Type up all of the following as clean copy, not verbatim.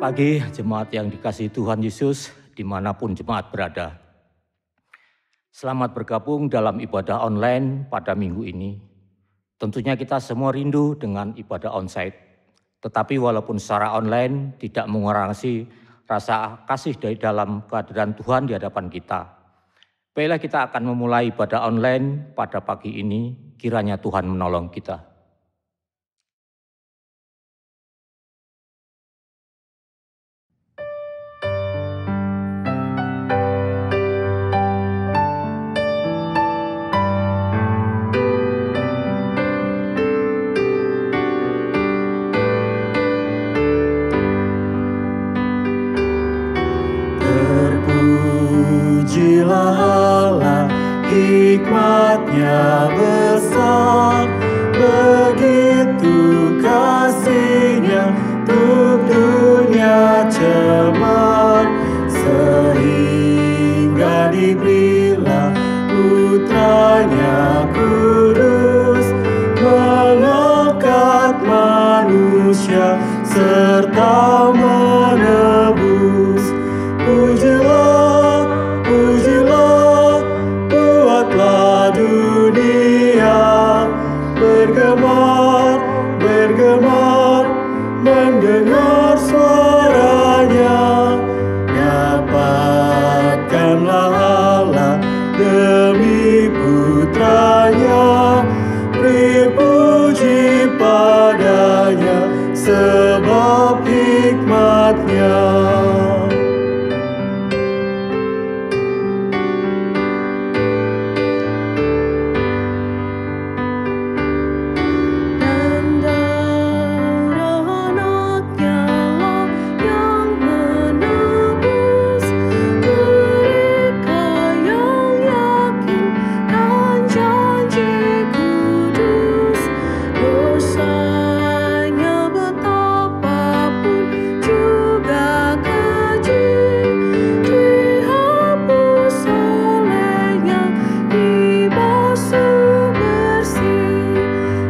pagi, jemaat yang dikasihi Tuhan Yesus, dimanapun jemaat berada. Selamat bergabung dalam ibadah online pada minggu ini. Tentunya kita semua rindu dengan ibadah onsite. Tetapi walaupun secara online tidak mengurangi rasa kasih dari dalam kehadiran Tuhan di hadapan kita. Baiklah, kita akan memulai ibadah online pada pagi ini, kiranya Tuhan menolong kita. Terpujilah Allah, hikmat-Nya besar, begitu kasih-Nya untuk dunia cemar, sehingga diberilah Putranya kudus, mengangkat manusia serta menebus. Pujilah, pujilah, buatlah dunia bergemar, bergemar, mendengar suaranya. Dapatkanlah Allah demi Putranya, beri puji padanya sebab hikmat-Nya.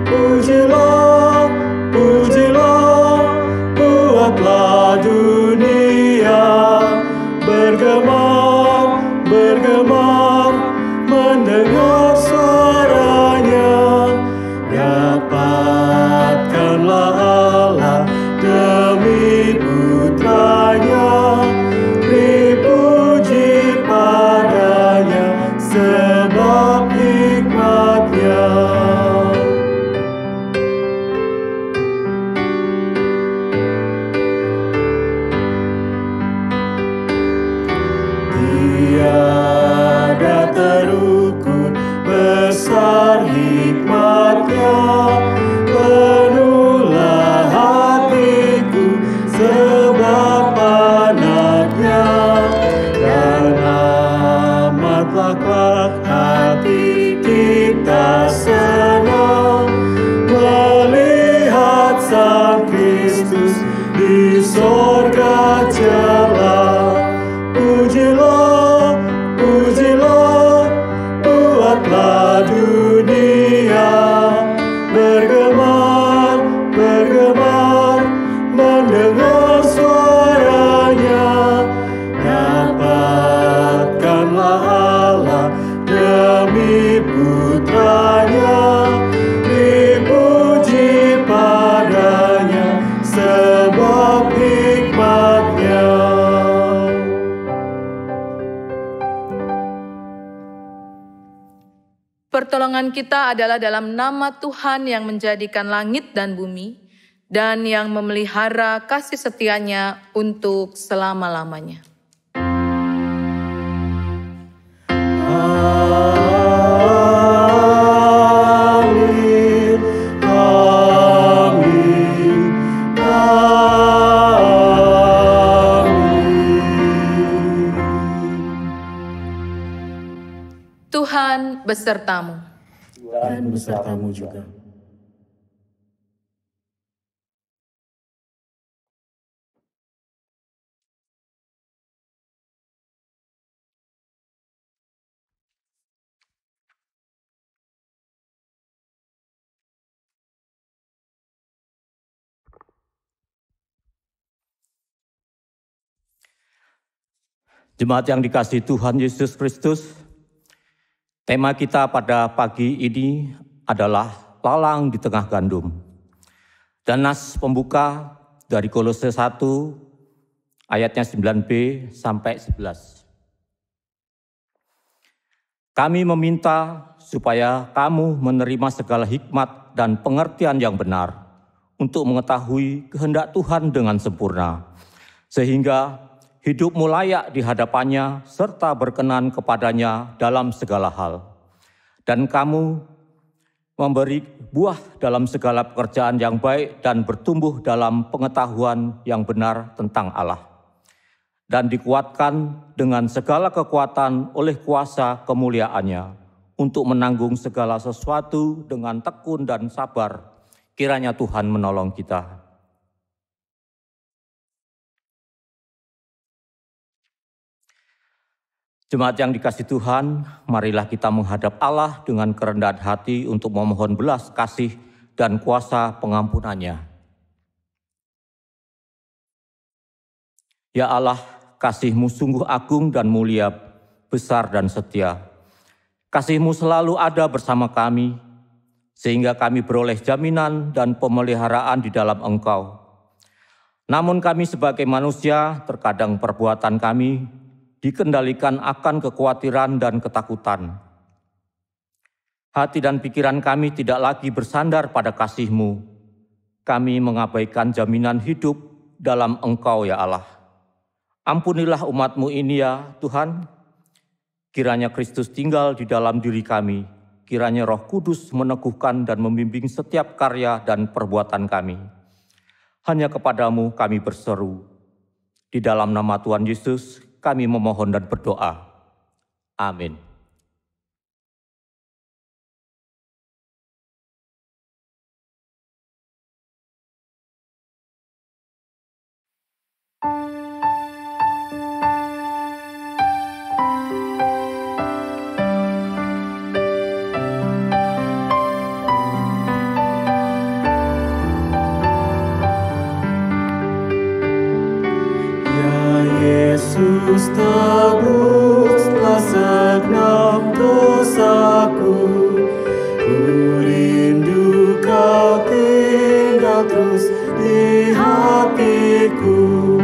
Pujilah, pujilah, buatlah dunia bergemar, bergemar, mendengar suaranya. Dapatkanlah Allah demi Putranya, beri puji padanya sebab hikmat-Nya. Tiada terukur besar hikmat-Nya, penuhlah hatiku sebab anak-Nya, dan amatlah kelak hati kita senang melihat Sang Kristus di sorga celah. Pujilah, pujilah, buatlah dunia bergemar, bergemar, mendengar suaranya. Dapatkanlah Allah demi Putranya, dipuji padanya sebab hikmat-Nya. Pertolongan kita adalah dalam nama Tuhan yang menjadikan langit dan bumi, dan yang memelihara kasih setia-Nya untuk selama-lamanya. Amin, amin, amin. Tuhan besertamu. Dan besertamu juga. Jemaat yang dikasihi Tuhan Yesus Kristus, tema kita pada pagi ini adalah lalang di tengah gandum. Dan nas pembuka dari Kolose 1 ayatnya 9b sampai 11. Kami meminta supaya kamu menerima segala hikmat dan pengertian yang benar untuk mengetahui kehendak Tuhan dengan sempurna, sehingga hidupmu layak di hadapannya serta berkenan kepadanya dalam segala hal. Dan kamu memberi buah dalam segala pekerjaan yang baik dan bertumbuh dalam pengetahuan yang benar tentang Allah. Dan dikuatkan dengan segala kekuatan oleh kuasa kemuliaannya untuk menanggung segala sesuatu dengan tekun dan sabar. Kiranya Tuhan menolong kita. Jemaat yang dikasihi Tuhan, marilah kita menghadap Allah dengan kerendahan hati untuk memohon belas kasih dan kuasa pengampunannya. Ya Allah, kasih-Mu sungguh agung dan mulia, besar dan setia. Kasih-Mu selalu ada bersama kami, sehingga kami beroleh jaminan dan pemeliharaan di dalam Engkau. Namun kami sebagai manusia, terkadang perbuatan kami dikendalikan akan kekhawatiran dan ketakutan. Hati dan pikiran kami tidak lagi bersandar pada kasih-Mu. Kami mengabaikan jaminan hidup dalam Engkau, ya Allah. Ampunilah umat-Mu ini ya Tuhan. Kiranya Kristus tinggal di dalam diri kami. Kiranya Roh Kudus meneguhkan dan membimbing setiap karya dan perbuatan kami. Hanya kepadamu kami berseru. Di dalam nama Tuhan Yesus kami memohon dan berdoa. Amin. Yesus tebuslah segenap dosaku, ku rindu Kau tinggal terus di hatiku.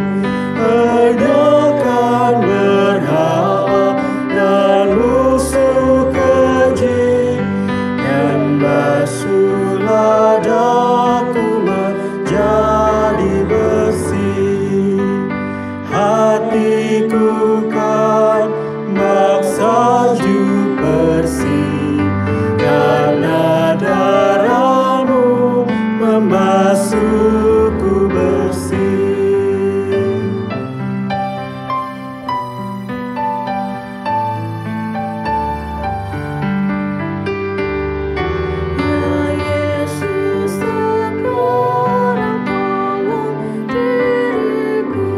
Enyahkan berhala dan musuh keji, dan basuhlah daku menjadi bersih. Hatiku kan bak salju bersih, karena darah-Mu membasuhku bersih. Ya Yesus, sekarang tolong diriku,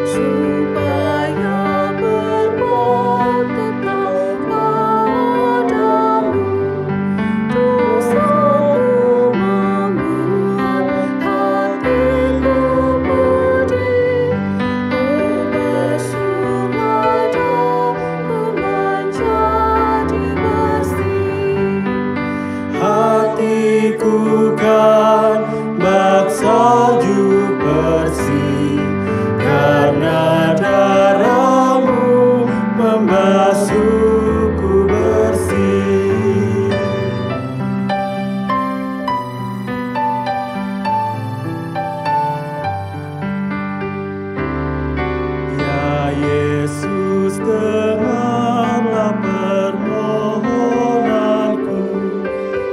supaya berbuat tetap padamu. Dosaku membuat hatiku pedih, basuhlah daku menjadi bersih. Hatiku kan bak salju bersih, karena darah-Mu membasuhku bersih. Ya Yesus, dengarlah permohonanku,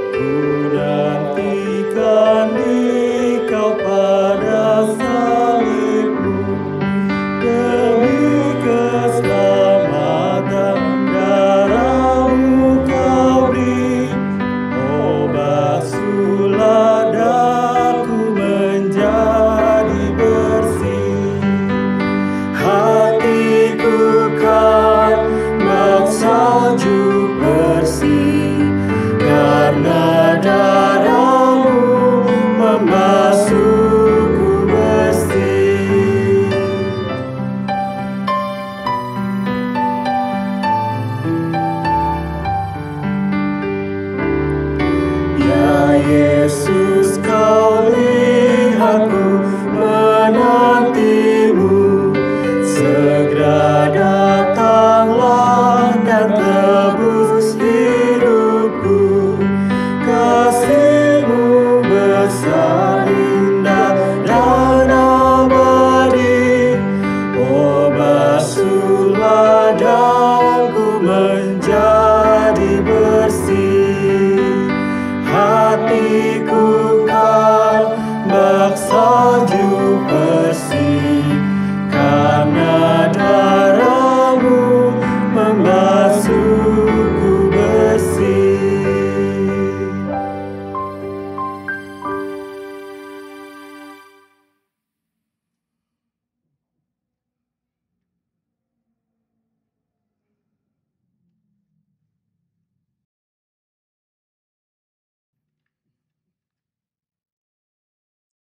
ku nantikan Dikau pada salib-Mu, demi keselamatan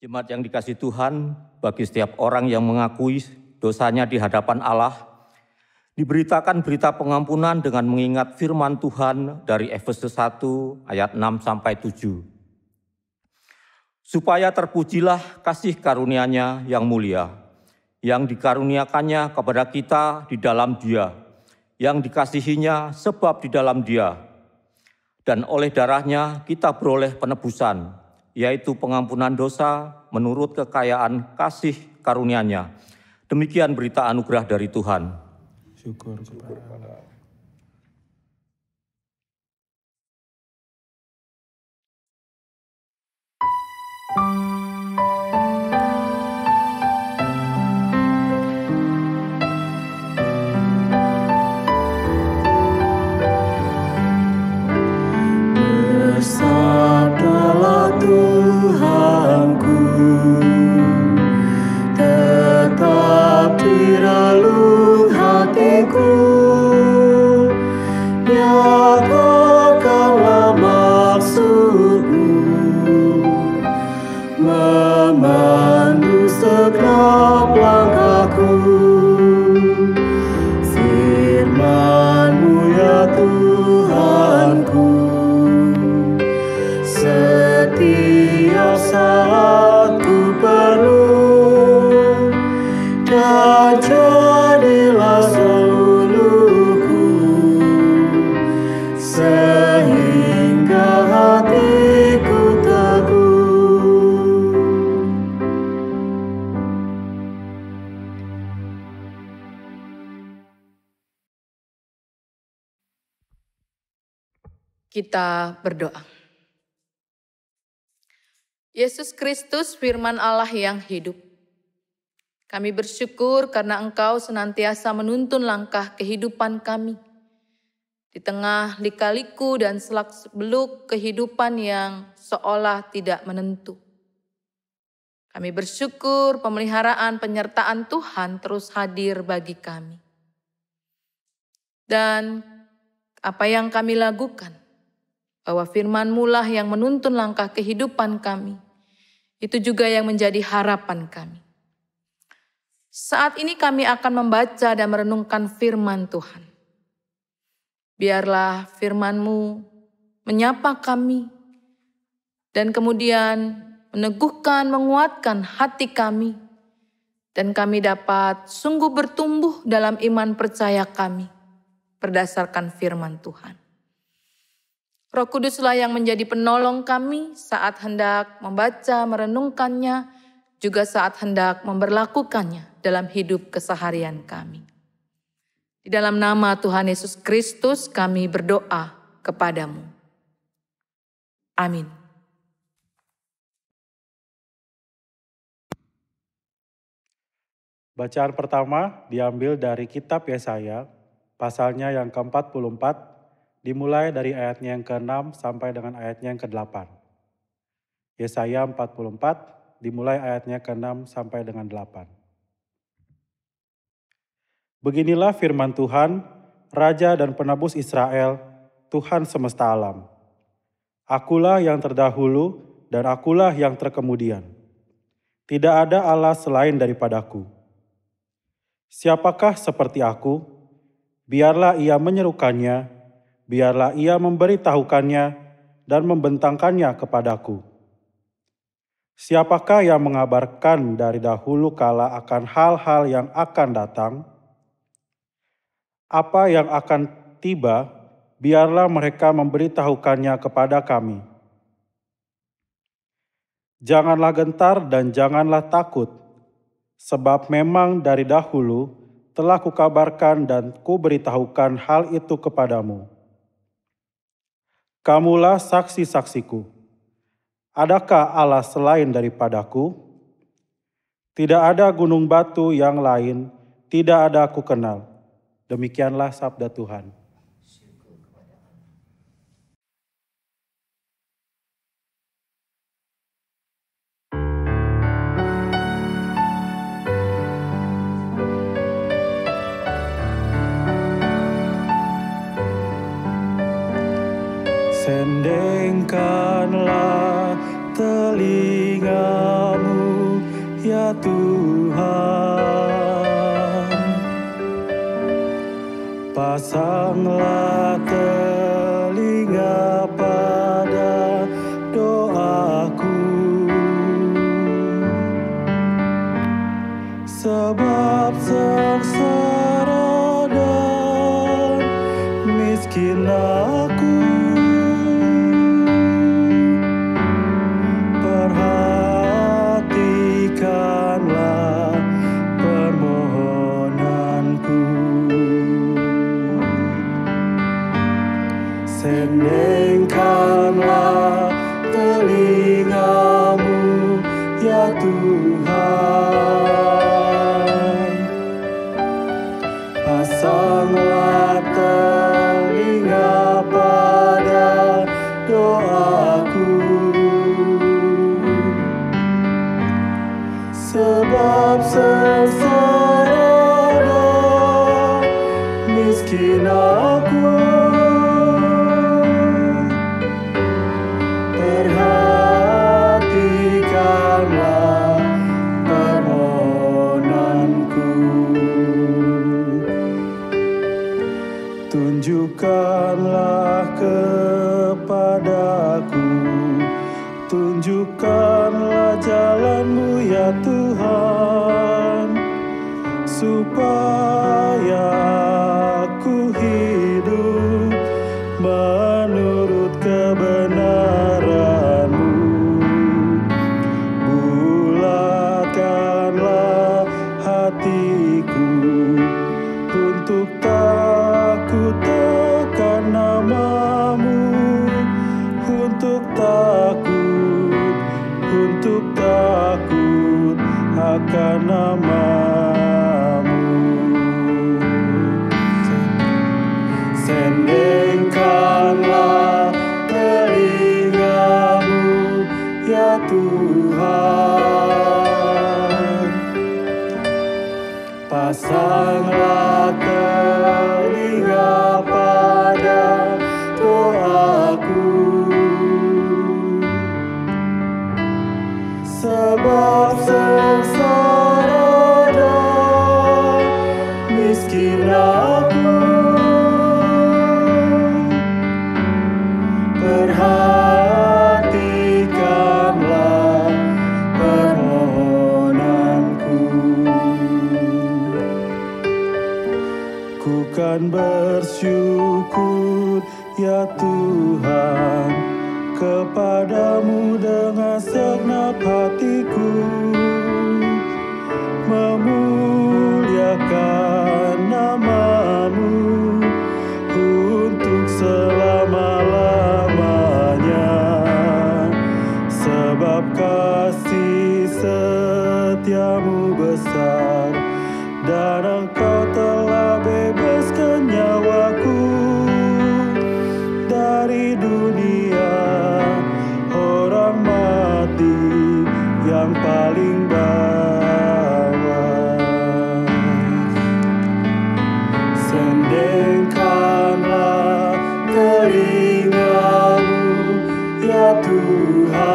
Jemaat yang dikasihi Tuhan, bagi setiap orang yang mengakui dosanya di hadapan Allah, diberitakan berita pengampunan dengan mengingat firman Tuhan dari Efesus 1 ayat 6-7. Supaya terpujilah kasih karunia-Nya yang mulia, yang dikaruniakannya kepada kita di dalam Dia, yang dikasihinya sebab di dalam Dia, dan oleh darahnya kita beroleh penebusan, yaitu pengampunan dosa menurut kekayaan kasih karunia-Nya. Demikian berita anugerah dari Tuhan. Syukur kepada Allah. Bersabdalah Tuhanku, tetap di relung hatiku, nyatakanlah maksudmu, memandu setiap langkahku. Firman-Mu ya Tuhanku, setiap saat ku perlu, dan jadilah seluruhku, sehingga hatiku teguh. Kita berdoa. Yesus Kristus, firman Allah yang hidup. Kami bersyukur karena Engkau senantiasa menuntun langkah kehidupan kami. Di tengah lika-liku dan selak-beluk kehidupan yang seolah tidak menentu. Kami bersyukur pemeliharaan penyertaan Tuhan terus hadir bagi kami. Dan apa yang kami lakukan, bahwa firman-Mu lah yang menuntun langkah kehidupan kami. Itu juga yang menjadi harapan kami. Saat ini kami akan membaca dan merenungkan firman Tuhan. Biarlah firman-Mu menyapa kami dan kemudian meneguhkan, menguatkan hati kami. Dan kami dapat sungguh bertumbuh dalam iman percaya kami berdasarkan firman Tuhan. Roh Kuduslah yang menjadi penolong kami saat hendak membaca, merenungkannya, juga saat hendak memberlakukannya dalam hidup keseharian kami. Di dalam nama Tuhan Yesus Kristus kami berdoa kepadamu. Amin. Bacaan pertama diambil dari kitab Yesaya, pasalnya yang ke-44, dimulai dari ayatnya yang ke-6 sampai dengan ayatnya yang ke-8. Yesaya 44, dimulai ayatnya ke-6 sampai dengan 8. Beginilah firman Tuhan, Raja dan Penebus Israel, Tuhan semesta alam. Akulah yang terdahulu dan akulah yang terkemudian. Tidak ada Allah selain daripadaku. Siapakah seperti aku? Biarlah ia menyerukannya, biarlah ia memberitahukannya dan membentangkannya kepadaku. Siapakah yang mengabarkan dari dahulu kala akan hal-hal yang akan datang? Apa yang akan tiba, biarlah mereka memberitahukannya kepada kami. Janganlah gentar dan janganlah takut, sebab memang dari dahulu telah kukabarkan dan kuberitahukan hal itu kepadamu. Kamulah saksi-saksiku. Adakah Allah selain daripadaku? Tidak ada gunung batu yang lain, tidak ada aku kenal. Demikianlah sabda Tuhan. Sendengkanlah telingamu, ya Tuhan. Pasanglah telinga pada doaku, sebab sengsara dan miskin aku. Perhatikanlah permohonanku. Sendengkanlah telingamu, ya Tuhan. Pasanglah telinga pada doaku, sebab sengsara dan miskin aku. Perhatikanlah permohonanku. Tunjukkanlah kepadaku, tunjukkanlah jalan-Mu, ya Tuhan, supaya aku hidup menurut kebenaran-Mu. Bulatkanlah hatiku untuk takut akan nama-Mu, untuk takut akan nama-Mu. Sendengkanlah telingamu, ya Tuhan. Pasanglah telinga pada doaku, sebab sengsara dan miskin aku. Perhatikanlah permohonanku. Ku kan bersyukur, ya Tuhan, kepadamu dengan segenap hatiku, memuliakan nama-Mu untuk selama-lamanya, sebab kasih setia-Mu besar, dan Engkau telah bebaskan nyawaku dari dunia orang mati yang paling bawah. Sendengkanlah telingamu, ya Tuhan.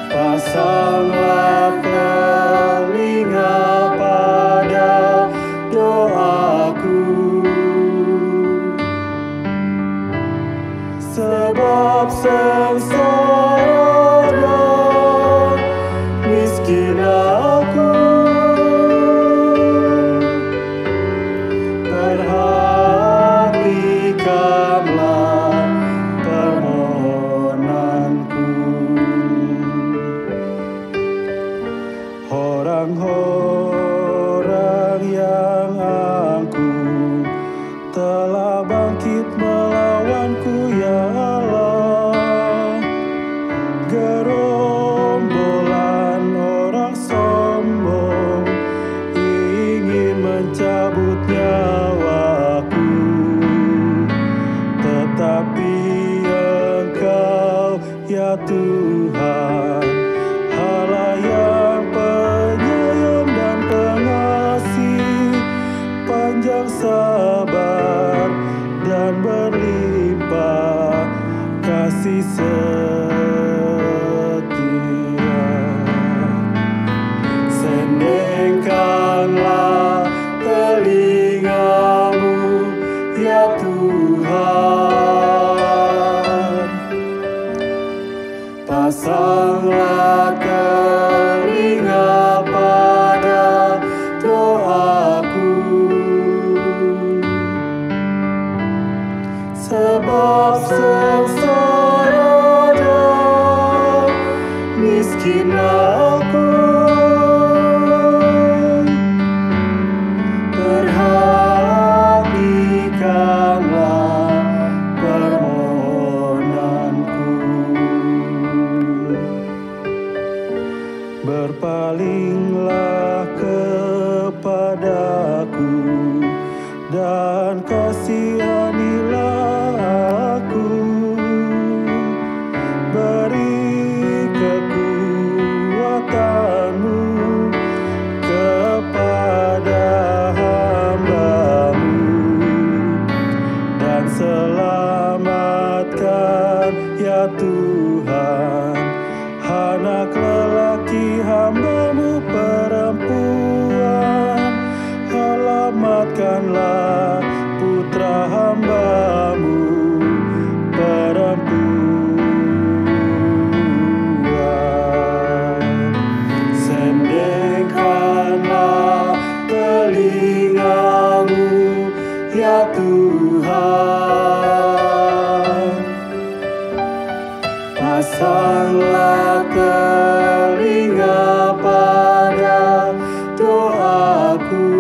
Pasanglah telinga pada doaku, sebab sengsara dan miskin aku. Perhatikanlah permohonanku. Orang-orang yang angkuh telah bangkit melawanku, ya Allah. Gerombolan orang sombong ingin mencabut nyawaku, tetapi Engkau, ya Tuhan, Allah yang penyayang dan pengasih, panjang sabar dan berlimpah setia. Sendengkanlah telingamu, ya Tuhan. Pasanglah telinga pada doaku, sebab sengsara dan miskin aku. Perhatikanlah permohonanku. Berpalinglah kepadaku dan kasihanilah aku. Beri kekuatanmu kepada hamba-Mu dan selamatkan, ya Tuhan, anak lelaki hamba-Mu perempuan. Alamatkanlah putra hamba-Mu perempuan. Sendengkanlah telingamu, ya Tuhan. Pasanglah telinga pada doaku,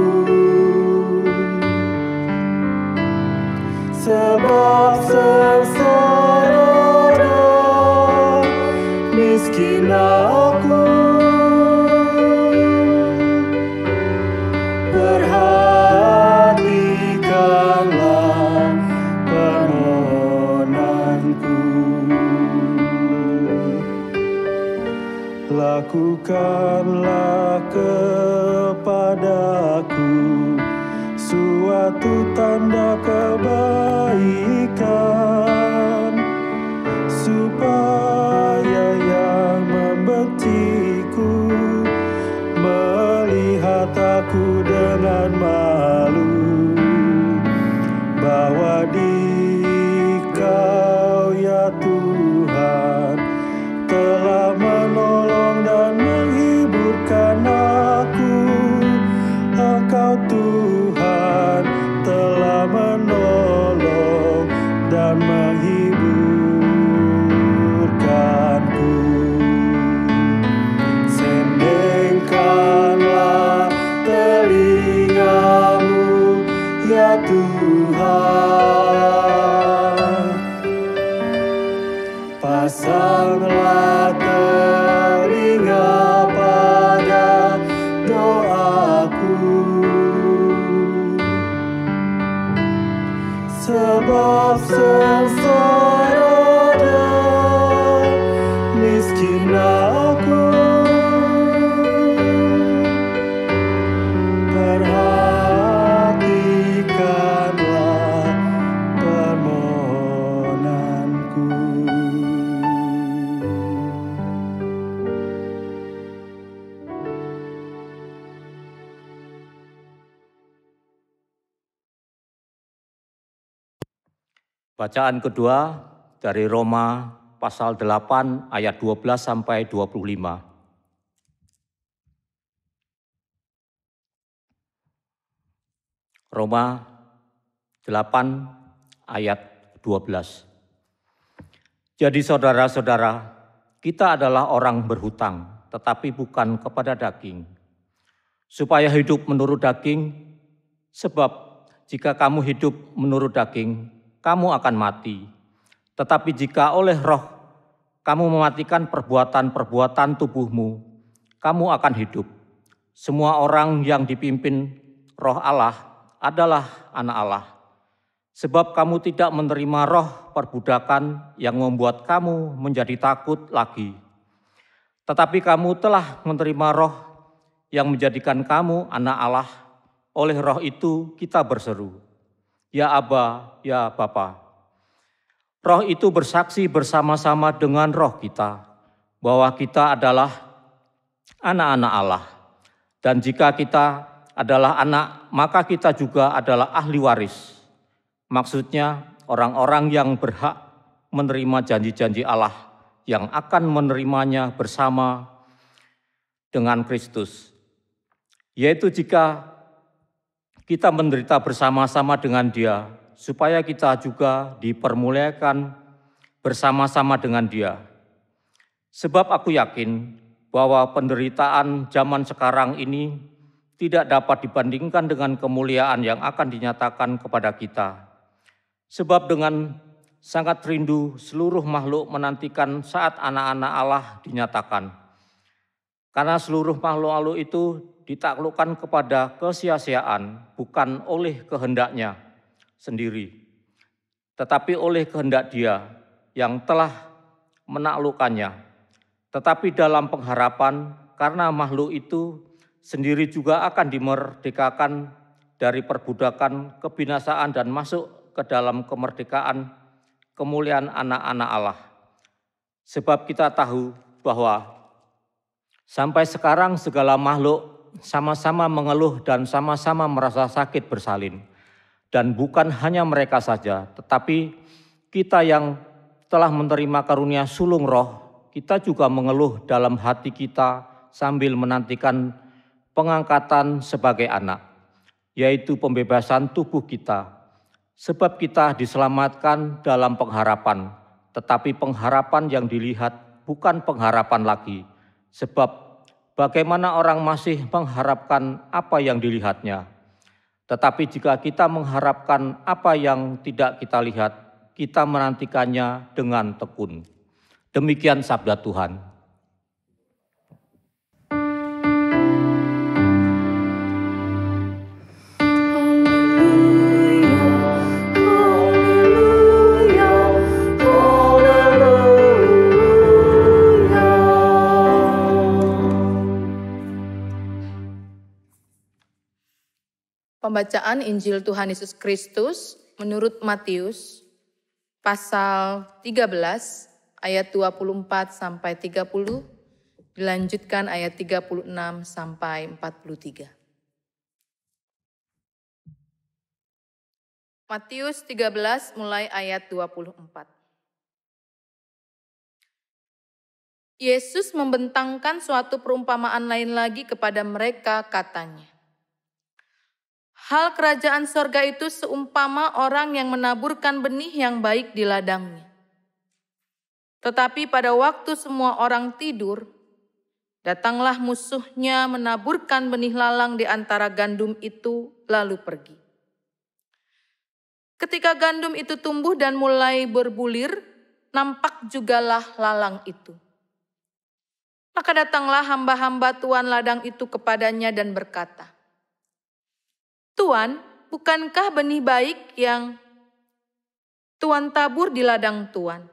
sebab sengsara dan miskin aku. Perhatikanlah permohonanku. Lakukanlah kepadaku suatu tanda kebaikan, supaya yang membenciku melihat aku dengan malu, bahwa Dikau, ya Tuhan, telah menolong dan menghiburkan aku. Engkau Tuhan telah menolong dan menghiburkanku. Sendengkanlah telingamu, ya Tuhan. Pasanglah telinga pada doaku, sebab sengsara dan miskin aku. Perhatikanlah permohonanku. Bacaan kedua dari Roma pasal 8 ayat 12 sampai 25. Roma 8 ayat 12. Jadi saudara-saudara, kita adalah orang berhutang, tetapi bukan kepada daging, supaya hidup menurut daging, sebab jika kamu hidup menurut daging, kamu akan mati. Tetapi jika oleh roh kamu mematikan perbuatan-perbuatan tubuhmu, kamu akan hidup. Semua orang yang dipimpin roh Allah adalah anak Allah. Sebab kamu tidak menerima roh perbudakan yang membuat kamu menjadi takut lagi. Tetapi kamu telah menerima roh yang menjadikan kamu anak Allah. Oleh roh itu kita berseru, ya Aba, ya Bapa. Roh itu bersaksi bersama-sama dengan roh kita bahwa kita adalah anak-anak Allah. Dan jika kita adalah anak, maka kita juga adalah ahli waris. Maksudnya orang-orang yang berhak menerima janji-janji Allah yang akan menerimanya bersama dengan Kristus. Yaitu jika kita menderita bersama-sama dengan Dia, supaya kita juga dipermuliakan bersama-sama dengan Dia. Sebab aku yakin bahwa penderitaan zaman sekarang ini tidak dapat dibandingkan dengan kemuliaan yang akan dinyatakan kepada kita. Sebab dengan sangat rindu seluruh makhluk menantikan saat anak-anak Allah dinyatakan. Karena seluruh makhluk itu ditaklukkan kepada kesia-siaan, bukan oleh kehendaknya sendiri, tetapi oleh kehendak Dia yang telah menaklukkannya. Tetapi dalam pengharapan, karena makhluk itu sendiri juga akan dimerdekakan dari perbudakan kebinasaan dan masuk ke dalam kemerdekaan kemuliaan anak-anak Allah. Sebab kita tahu bahwa sampai sekarang segala makhluk sama-sama mengeluh dan sama-sama merasa sakit bersalin. Dan bukan hanya mereka saja, tetapi kita yang telah menerima karunia sulung roh, kita juga mengeluh dalam hati kita sambil menantikan pengangkatan sebagai anak, yaitu pembebasan tubuh kita. Sebab kita diselamatkan dalam pengharapan, tetapi pengharapan yang dilihat bukan pengharapan lagi. Sebab bagaimana orang masih mengharapkan apa yang dilihatnya. Tetapi jika kita mengharapkan apa yang tidak kita lihat, kita menantikannya dengan tekun. Demikian sabda Tuhan. Pembacaan Injil Tuhan Yesus Kristus menurut Matius pasal 13 ayat 24 sampai 30, dilanjutkan ayat 36 sampai 43. Matius 13 mulai ayat 24. Yesus membentangkan suatu perumpamaan lain lagi kepada mereka, katanya, hal kerajaan sorga itu seumpama orang yang menaburkan benih yang baik di ladangnya. Tetapi pada waktu semua orang tidur, datanglah musuhnya menaburkan benih lalang di antara gandum itu, lalu pergi. Ketika gandum itu tumbuh dan mulai berbulir, nampak jugalah lalang itu. Maka datanglah hamba-hamba tuan ladang itu kepadanya dan berkata, Tuan, bukankah benih baik yang Tuan tabur di ladang Tuan?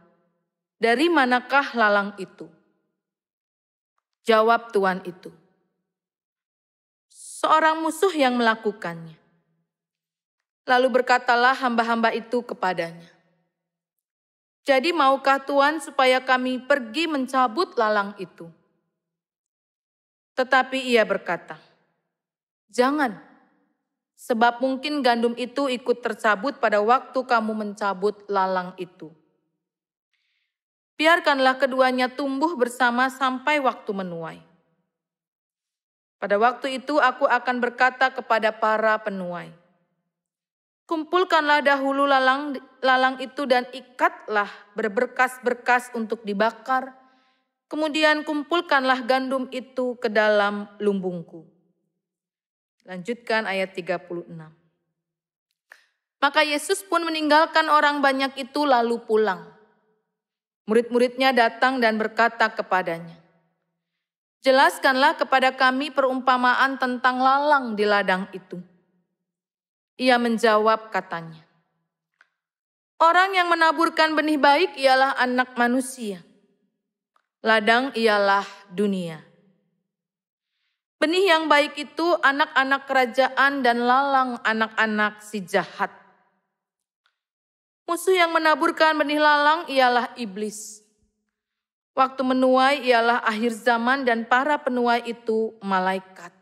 Dari manakah lalang itu? Jawab tuan itu, seorang musuh yang melakukannya. Lalu berkatalah hamba-hamba itu kepadanya, jadi maukah Tuan supaya kami pergi mencabut lalang itu? Tetapi ia berkata, jangan. Sebab mungkin gandum itu ikut tercabut pada waktu kamu mencabut lalang itu. Biarkanlah keduanya tumbuh bersama sampai waktu menuai. Pada waktu itu aku akan berkata kepada para penuai, kumpulkanlah dahulu lalang itu dan ikatlah berberkas-berkas untuk dibakar. Kemudian kumpulkanlah gandum itu ke dalam lumbungku. Lanjutkan ayat 36. Maka Yesus pun meninggalkan orang banyak itu lalu pulang. Murid-muridnya datang dan berkata kepadanya, jelaskanlah kepada kami perumpamaan tentang lalang di ladang itu. Ia menjawab katanya, orang yang menaburkan benih baik ialah anak manusia. Ladang ialah dunia. Benih yang baik itu anak-anak kerajaan dan lalang anak-anak si jahat. Musuh yang menaburkan benih lalang ialah iblis. Waktu menuai ialah akhir zaman dan para penuai itu malaikat.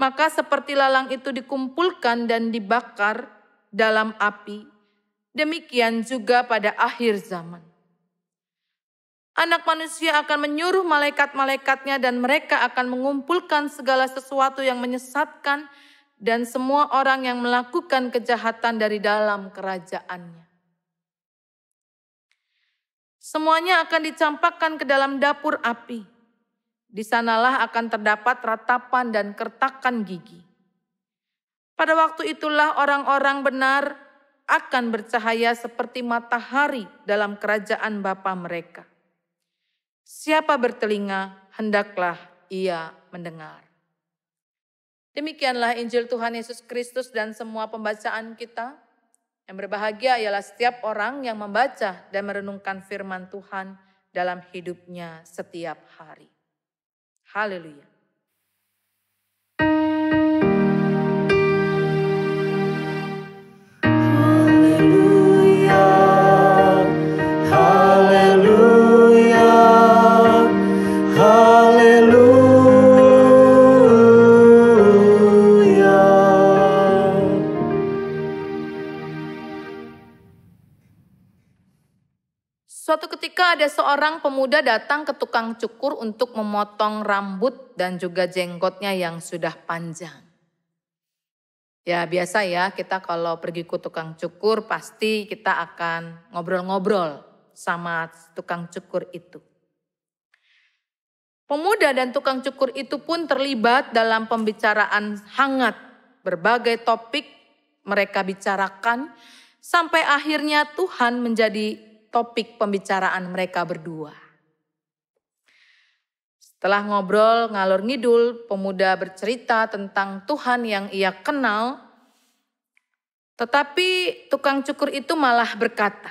Maka seperti lalang itu dikumpulkan dan dibakar dalam api, demikian juga pada akhir zaman. Anak manusia akan menyuruh malaikat-malaikatnya dan mereka akan mengumpulkan segala sesuatu yang menyesatkan dan semua orang yang melakukan kejahatan dari dalam kerajaannya. Semuanya akan dicampakkan ke dalam dapur api. Di sanalah akan terdapat ratapan dan kertakan gigi. Pada waktu itulah orang-orang benar akan bercahaya seperti matahari dalam kerajaan Bapa mereka. Siapa bertelinga, hendaklah ia mendengar. Demikianlah Injil Tuhan Yesus Kristus dan semua pembacaan kita. Yang berbahagia ialah setiap orang yang membaca dan merenungkan firman Tuhan dalam hidupnya setiap hari. Haleluya. Suatu ketika ada seorang pemuda datang ke tukang cukur untuk memotong rambut dan juga jenggotnya yang sudah panjang. Ya biasa ya, kita kalau pergi ke tukang cukur pasti kita akan ngobrol-ngobrol sama tukang cukur itu. Pemuda dan tukang cukur itu pun terlibat dalam pembicaraan hangat. Berbagai topik mereka bicarakan sampai akhirnya Tuhan menjadi topik pembicaraan mereka berdua. Setelah ngobrol ngalor ngidul, pemuda bercerita tentang Tuhan yang ia kenal. Tetapi tukang cukur itu malah berkata,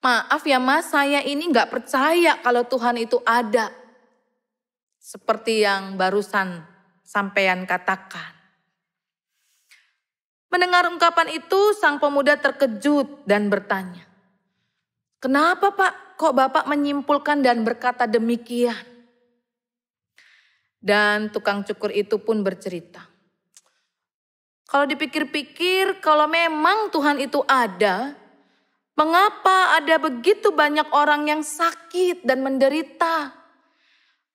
"Maaf ya Mas, saya ini gak percaya kalau Tuhan itu ada." Seperti yang barusan sampean katakan. Mendengar ungkapan itu, sang pemuda terkejut dan bertanya, "Kenapa Pak, kok Bapak menyimpulkan dan berkata demikian?" Dan tukang cukur itu pun bercerita, "Kalau dipikir-pikir, kalau memang Tuhan itu ada, mengapa ada begitu banyak orang yang sakit dan menderita?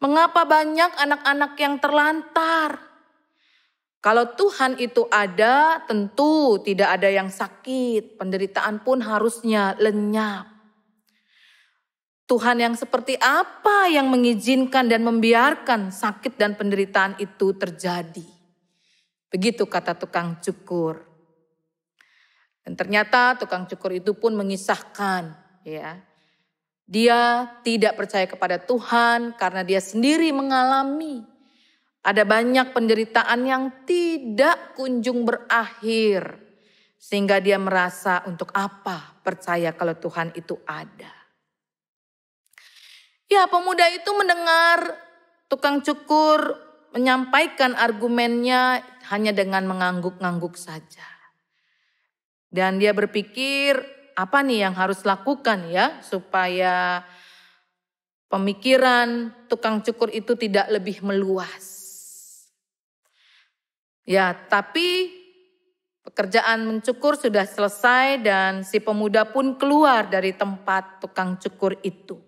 Mengapa banyak anak-anak yang terlantar? Kalau Tuhan itu ada, tentu tidak ada yang sakit, penderitaan pun harusnya lenyap. Tuhan yang seperti apa yang mengizinkan dan membiarkan sakit dan penderitaan itu terjadi?" Begitu kata tukang cukur. Dan ternyata tukang cukur itu pun mengisahkan, ya, dia tidak percaya kepada Tuhan karena dia sendiri mengalami ada banyak penderitaan yang tidak kunjung berakhir, sehingga dia merasa untuk apa percaya kalau Tuhan itu ada. Ya, pemuda itu mendengar tukang cukur menyampaikan argumennya hanya dengan mengangguk-ngangguk saja. Dan dia berpikir, apa nih yang harus lakukan ya supaya pemikiran tukang cukur itu tidak lebih meluas. Ya, tapi pekerjaan mencukur sudah selesai dan si pemuda pun keluar dari tempat tukang cukur itu.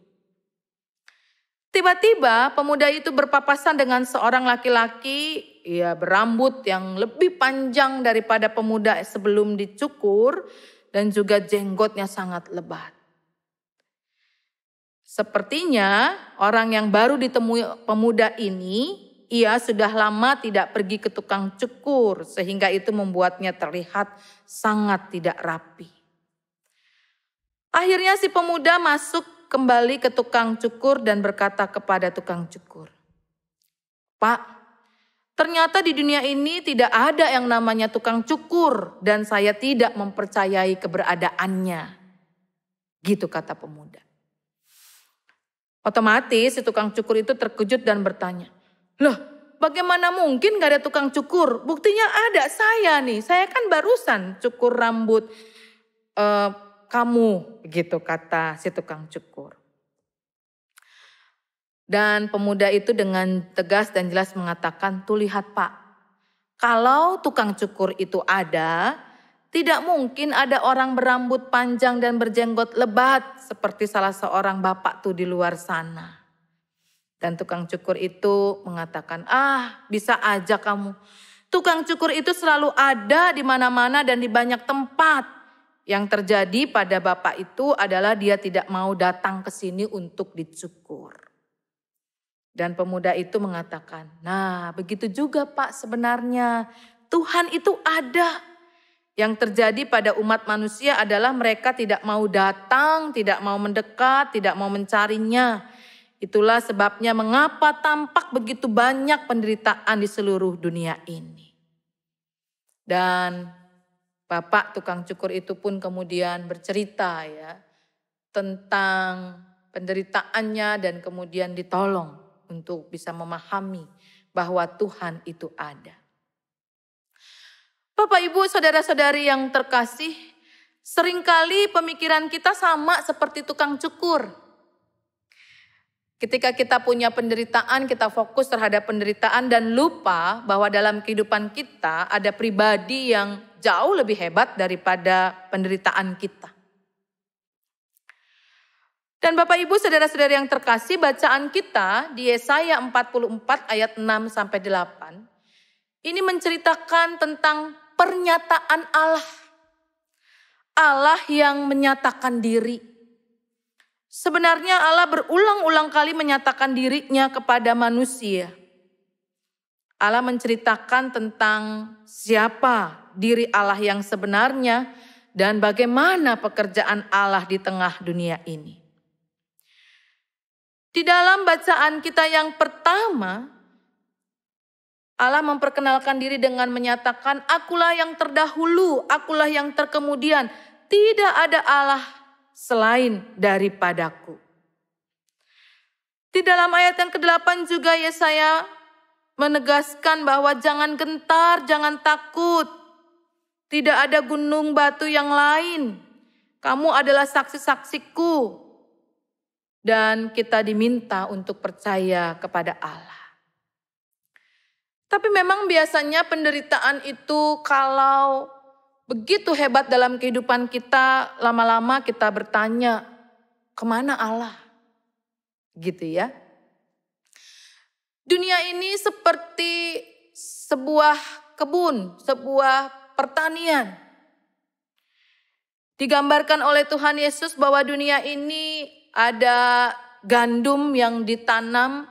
Tiba-tiba pemuda itu berpapasan dengan seorang laki-laki, ia berambut yang lebih panjang daripada pemuda sebelum dicukur dan juga jenggotnya sangat lebat. Sepertinya orang yang baru ditemui pemuda ini, ia sudah lama tidak pergi ke tukang cukur sehingga itu membuatnya terlihat sangat tidak rapi. Akhirnya si pemuda masuk kembali ke tukang cukur dan berkata kepada tukang cukur, "Pak, ternyata di dunia ini tidak ada yang namanya tukang cukur dan saya tidak mempercayai keberadaannya." Gitu kata pemuda. Otomatis si tukang cukur itu terkejut dan bertanya, "Loh, bagaimana mungkin gak ada tukang cukur? Buktinya ada, saya nih. Saya kan barusan cukur rambut kamu, begitu kata si tukang cukur. Dan pemuda itu dengan tegas dan jelas mengatakan, tuh lihat Pak, kalau tukang cukur itu ada, tidak mungkin ada orang berambut panjang dan berjenggot lebat seperti salah seorang bapak tuh di luar sana. Dan tukang cukur itu mengatakan, bisa aja kamu. Tukang cukur itu selalu ada di mana-mana dan di banyak tempat. Yang terjadi pada bapak itu adalah dia tidak mau datang ke sini untuk dicukur. Dan pemuda itu mengatakan, nah begitu juga Pak sebenarnya. Tuhan itu ada. Yang terjadi pada umat manusia adalah mereka tidak mau datang, tidak mau mendekat, tidak mau mencarinya. Itulah sebabnya mengapa tampak begitu banyak penderitaan di seluruh dunia ini. Dan bapak tukang cukur itu pun kemudian bercerita ya tentang penderitaannya dan kemudian ditolong untuk bisa memahami bahwa Tuhan itu ada. Bapak, Ibu, saudara-saudari yang terkasih, seringkali pemikiran kita sama seperti tukang cukur. Ketika kita punya penderitaan, kita fokus terhadap penderitaan dan lupa bahwa dalam kehidupan kita ada pribadi yang jauh lebih hebat daripada penderitaan kita. Dan Bapak Ibu saudara-saudari yang terkasih, bacaan kita di Yesaya 44 ayat 6 sampai 8 ini menceritakan tentang pernyataan Allah. Allah yang menyatakan diri. Sebenarnya Allah berulang-ulang kali menyatakan dirinya kepada manusia. Allah menceritakan tentang siapa diri Allah yang sebenarnya dan bagaimana pekerjaan Allah di tengah dunia ini. Di dalam bacaan kita yang pertama, Allah memperkenalkan diri dengan menyatakan, akulah yang terdahulu, akulah yang terkemudian. Tidak ada Allah selain daripadaku. Di dalam ayat yang ke-8 juga Yesaya menegaskan bahwa jangan gentar, jangan takut. Tidak ada gunung batu yang lain. Kamu adalah saksi-saksiku. Dan kita diminta untuk percaya kepada Allah. Tapi memang biasanya penderitaan itu kalau begitu hebat dalam kehidupan kita, lama-lama kita bertanya, kemana Allah? Gitu ya. Dunia ini seperti sebuah kebun, sebuah pertanian. Digambarkan oleh Tuhan Yesus bahwa dunia ini ada gandum yang ditanam,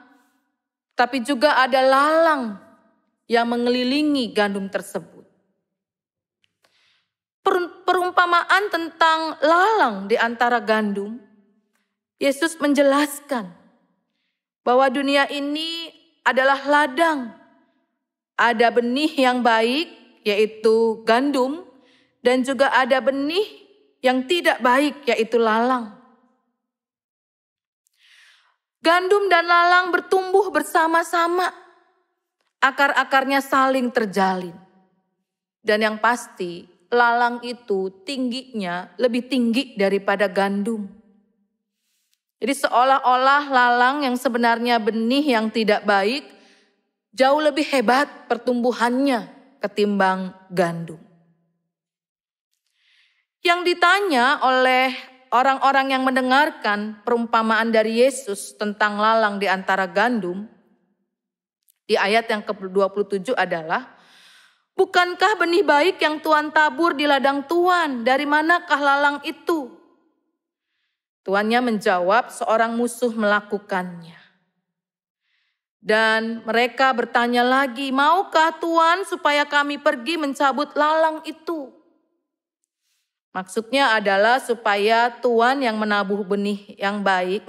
tapi juga ada lalang yang mengelilingi gandum tersebut. Perumpamaan tentang lalang di antara gandum, Yesus menjelaskan bahwa dunia ini adalah ladang. Ada benih yang baik, yaitu gandum, dan juga ada benih yang tidak baik, yaitu lalang. Gandum dan lalang bertumbuh bersama-sama. Akar-akarnya saling terjalin. Dan yang pasti, lalang itu tingginya lebih tinggi daripada gandum. Jadi seolah-olah lalang yang sebenarnya benih yang tidak baik, jauh lebih hebat pertumbuhannya ketimbang gandum. Yang ditanya oleh orang-orang yang mendengarkan perumpamaan dari Yesus tentang lalang di antara gandum, di ayat yang ke-27 adalah, bukankah benih baik yang Tuhan tabur di ladang Tuhan, dari manakah lalang itu? Tuannya menjawab, seorang musuh melakukannya. Dan mereka bertanya lagi, maukah Tuhan supaya kami pergi mencabut lalang itu? Maksudnya adalah supaya Tuhan yang menabur benih yang baik,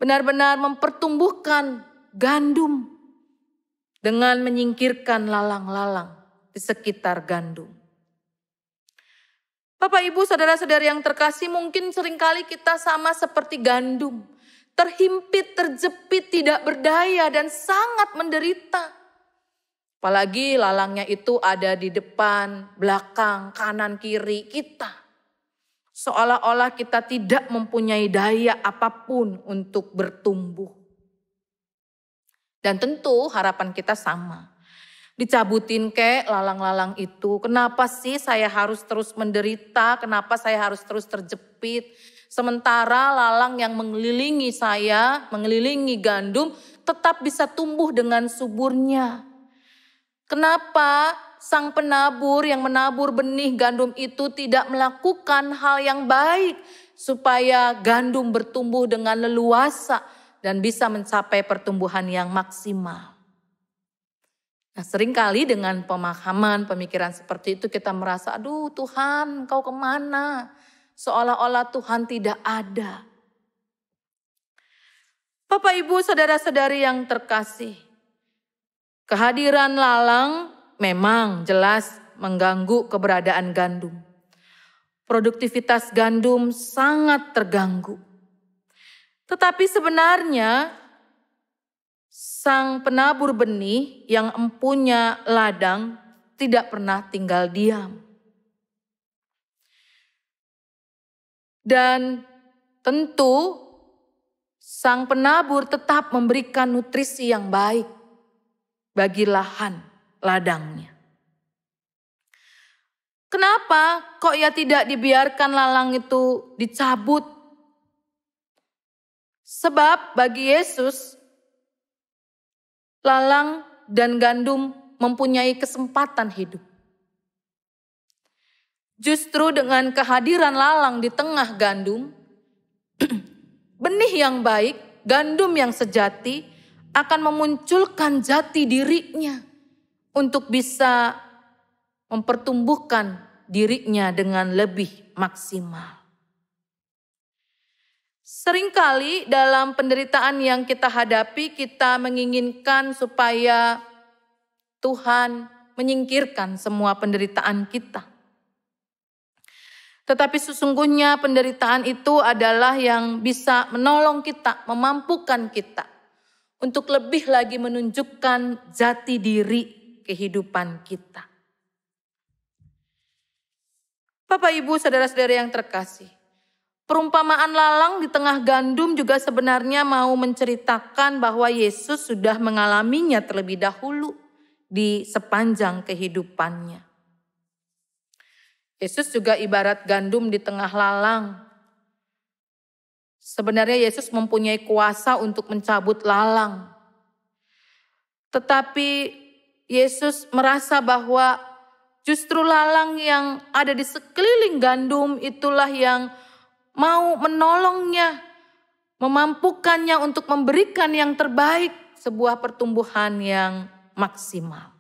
benar-benar mempertumbuhkan gandum dengan menyingkirkan lalang-lalang di sekitar gandum. Bapak, Ibu, saudara-saudari yang terkasih, mungkin seringkali kita sama seperti gandum. terhimpit, terjepit, tidak berdaya dan sangat menderita. Apalagi lalangnya itu ada di depan, belakang, kanan, kiri kita. Seolah-olah kita tidak mempunyai daya apapun untuk bertumbuh. Dan tentu harapan kita sama. Dicabutin lalang-lalang itu. Kenapa sih saya harus terus menderita? Kenapa saya harus terus terjepit? Sementara lalang yang mengelilingi saya, mengelilingi gandum, tetap bisa tumbuh dengan suburnya. Kenapa sang penabur yang menabur benih gandum itu tidak melakukan hal yang baik supaya gandum bertumbuh dengan leluasa dan bisa mencapai pertumbuhan yang maksimal? Nah, seringkali dengan pemahaman, pemikiran seperti itu kita merasa, aduh Tuhan, Engkau kemana? Seolah-olah Tuhan tidak ada. Bapak, Ibu, saudara-saudari yang terkasih, kehadiran lalang memang jelas mengganggu keberadaan gandum. Produktivitas gandum sangat terganggu. Tetapi sebenarnya sang penabur benih yang empunya ladang tidak pernah tinggal diam. Dan tentu sang penabur tetap memberikan nutrisi yang baik bagi lahan ladangnya. Kenapa kok ya tidak dibiarkan lalang itu dicabut? Sebab bagi Yesus, lalang dan gandum mempunyai kesempatan hidup. Justru dengan kehadiran lalang di tengah gandum, benih yang baik, gandum yang sejati akan memunculkan jati dirinya untuk bisa mempertumbuhkan dirinya dengan lebih maksimal. Seringkali dalam penderitaan yang kita hadapi, kita menginginkan supaya Tuhan menyingkirkan semua penderitaan kita. Tetapi sesungguhnya penderitaan itu adalah yang bisa menolong kita, memampukan kita untuk lebih lagi menunjukkan jati diri kehidupan kita. Bapak, Ibu, saudara-saudara yang terkasih, perumpamaan lalang di tengah gandum juga sebenarnya mau menceritakan bahwa Yesus sudah mengalaminya terlebih dahulu di sepanjang kehidupannya. Yesus juga ibarat gandum di tengah lalang. Sebenarnya Yesus mempunyai kuasa untuk mencabut lalang. Tetapi Yesus merasa bahwa justru lalang yang ada di sekeliling gandum itulah yang mau menolongnya, memampukannya untuk memberikan yang terbaik, sebuah pertumbuhan yang maksimal.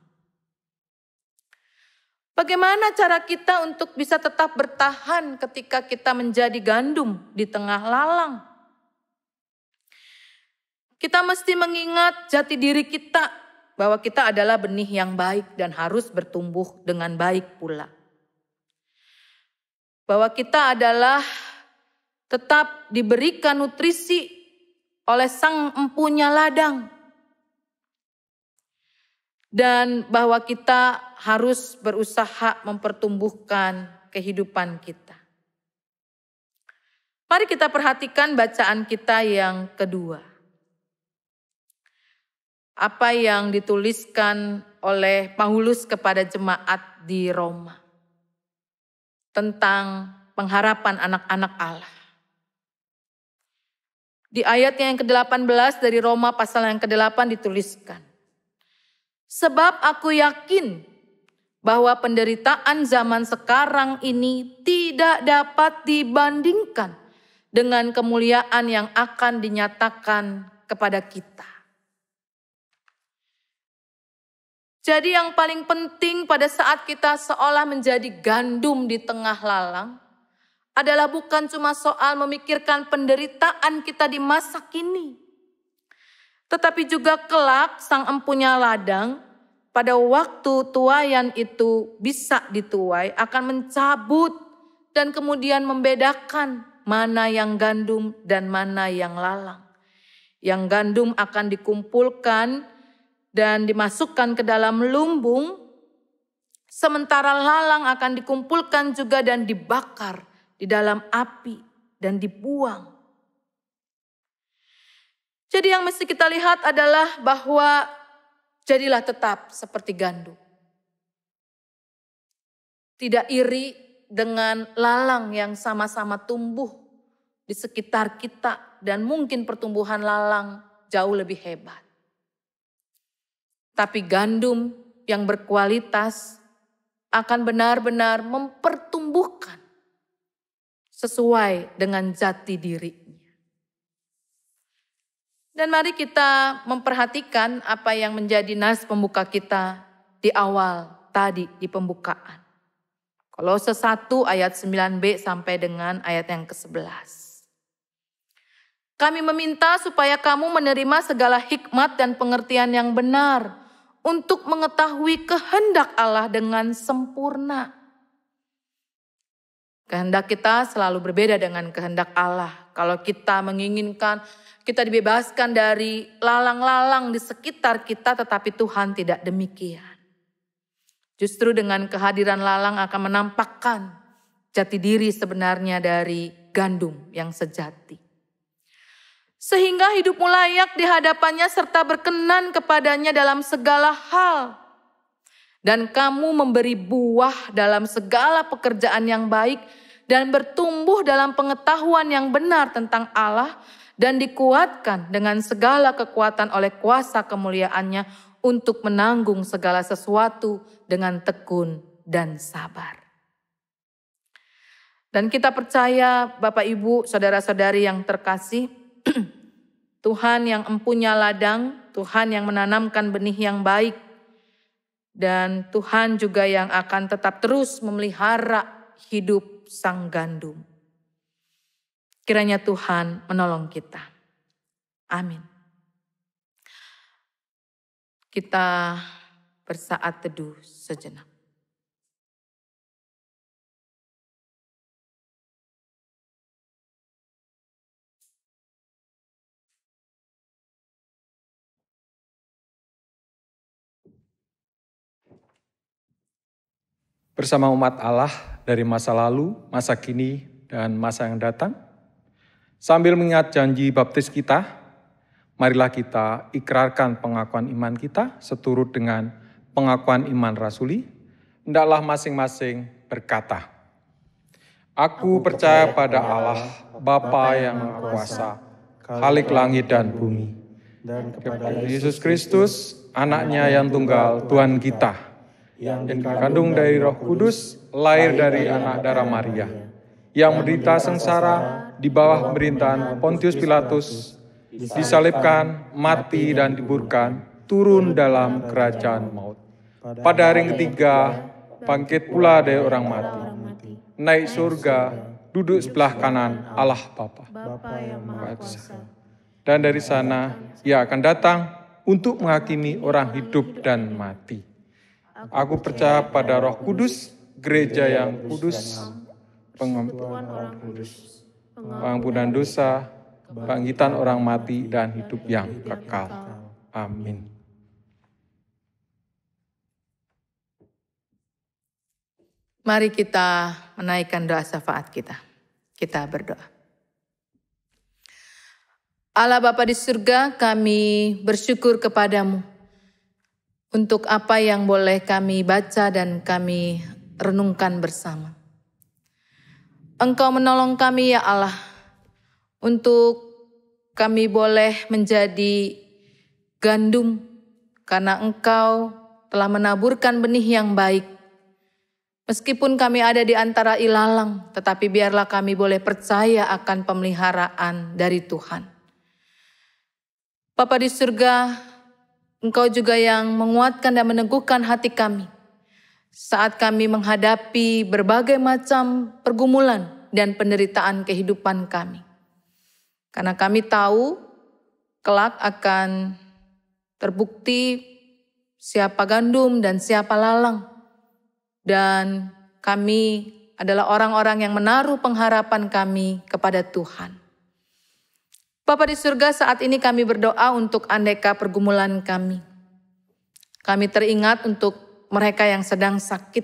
Bagaimana cara kita untuk bisa tetap bertahan ketika kita menjadi gandum di tengah lalang? Kita mesti mengingat jati diri kita bahwa kita adalah benih yang baik dan harus bertumbuh dengan baik pula. Bahwa kita adalah tetap diberikan nutrisi oleh sang empunya ladang. Dan bahwa kita harus berusaha mempertumbuhkan kehidupan kita. Mari kita perhatikan bacaan kita yang kedua. Apa yang dituliskan oleh Paulus kepada jemaat di Roma tentang pengharapan anak-anak Allah. Di ayatnya yang ke-18 dari Roma pasal yang ke-8 dituliskan, sebab aku yakin bahwa penderitaan zaman sekarang ini tidak dapat dibandingkan dengan kemuliaan yang akan dinyatakan kepada kita. Jadi yang paling penting pada saat kita seolah menjadi gandum di tengah lalang adalah bukan cuma soal memikirkan penderitaan kita di masa kini. Tetapi juga kelak sang empunya ladang pada waktu tuaian itu bisa dituai akan mencabut dan kemudian membedakan mana yang gandum dan mana yang lalang. yang gandum akan dikumpulkan dan dimasukkan ke dalam lumbung, sementara lalang akan dikumpulkan juga dan dibakar di dalam api dan dibuang. Jadi yang mesti kita lihat adalah bahwa jadilah tetap seperti gandum. Tidak iri dengan lalang yang sama-sama tumbuh di sekitar kita dan mungkin pertumbuhan lalang jauh lebih hebat. Tapi gandum yang berkualitas akan benar-benar mempertumbuhkan sesuai dengan jati dirinya. Dan mari kita memperhatikan apa yang menjadi nas pembuka kita di awal tadi di pembukaan. Kolose 1 ayat 9b sampai dengan ayat yang ke-11. Kami meminta supaya kamu menerima segala hikmat dan pengertian yang benar untuk mengetahui kehendak Allah dengan sempurna. Kehendak kita selalu berbeda dengan kehendak Allah. Kalau kita menginginkan kita dibebaskan dari lalang-lalang di sekitar kita, tetapi Tuhan tidak demikian. Justru dengan kehadiran lalang akan menampakkan jati diri sebenarnya dari gandum yang sejati. Sehingga hidupmu layak di hadapannya serta berkenan kepadanya dalam segala hal. Dan kamu memberi buah dalam segala pekerjaan yang baik dan bertumbuh dalam pengetahuan yang benar tentang Allah dan dikuatkan dengan segala kekuatan oleh kuasa kemuliaannya untuk menanggung segala sesuatu dengan tekun dan sabar. Dan kita percaya Bapak Ibu, saudara-saudari yang terkasih, Tuhan yang empunya ladang, Tuhan yang menanamkan benih yang baik, dan Tuhan juga yang akan tetap terus memelihara hidup sang gandum. Kiranya Tuhan menolong kita. Amin. Kita bersaat teduh sejenak. Bersama umat Allah dari masa lalu, masa kini, dan masa yang datang, sambil mengingat janji baptis kita, marilah kita ikrarkan pengakuan iman kita seturut dengan pengakuan iman rasuli. Hendaklah masing-masing berkata, Aku percaya pada Allah, Bapa yang Maha Kuasa, Khalik langit dan bumi, dan kepada Yesus Kristus, anaknya yang tunggal, Tuhan kita, yang dikandung dari Roh Kudus, lahir dari anak darah Maria, yang menderita sengsara di bawah pemerintahan Pontius Pilatus, disalibkan, mati dan dikuburkan, turun dalam kerajaan maut. Pada hari ketiga, bangkit pula dari orang mati, naik surga, duduk sebelah kanan Allah Bapa. Dan dari sana Ia akan datang untuk menghakimi orang hidup dan mati. Aku percaya pada Roh Kudus, gereja yang kudus, pengampunan dosa, kebangkitan orang mati, dan hidup yang kekal. Amin. Mari kita menaikkan doa syafaat kita. Kita berdoa. Allah Bapa di surga, kami bersyukur kepadamu untuk apa yang boleh kami baca dan kami renungkan bersama. Engkau menolong kami ya Allah, untuk kami boleh menjadi gandum karena Engkau telah menaburkan benih yang baik. Meskipun kami ada di antara ilalang, tetapi biarlah kami boleh percaya akan pemeliharaan dari Tuhan. Bapa di surga, Engkau juga yang menguatkan dan meneguhkan hati kami saat kami menghadapi berbagai macam pergumulan dan penderitaan kehidupan kami. Karena kami tahu kelak akan terbukti siapa gandum dan siapa lalang. Dan kami adalah orang-orang yang menaruh pengharapan kami kepada Tuhan. Bapa di surga, saat ini kami berdoa untuk aneka pergumulan kami. Kami teringat untuk mereka yang sedang sakit.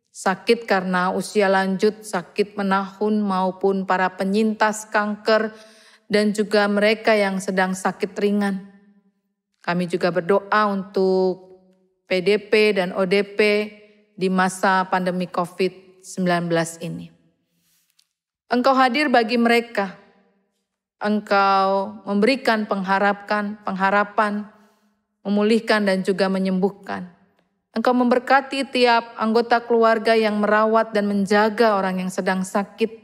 Sakit karena usia lanjut, sakit menahun maupun para penyintas kanker, dan juga mereka yang sedang sakit ringan. Kami juga berdoa untuk PDP dan ODP di masa pandemi COVID-19 ini. Engkau hadir bagi mereka. Engkau memberikan pengharapan, memulihkan dan juga menyembuhkan. Engkau memberkati tiap anggota keluarga yang merawat dan menjaga orang yang sedang sakit.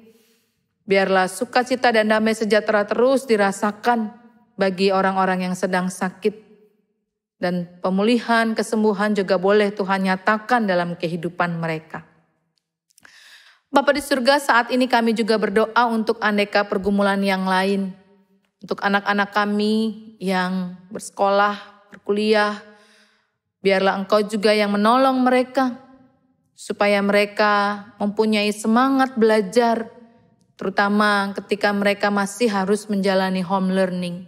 Biarlah sukacita dan damai sejahtera terus dirasakan bagi orang-orang yang sedang sakit. Dan pemulihan, kesembuhan juga boleh Tuhan nyatakan dalam kehidupan mereka. Bapa di surga, saat ini kami juga berdoa untuk aneka pergumulan yang lain. Untuk anak-anak kami yang bersekolah, berkuliah, biarlah Engkau juga yang menolong mereka, supaya mereka mempunyai semangat belajar, terutama ketika mereka masih harus menjalani home learning.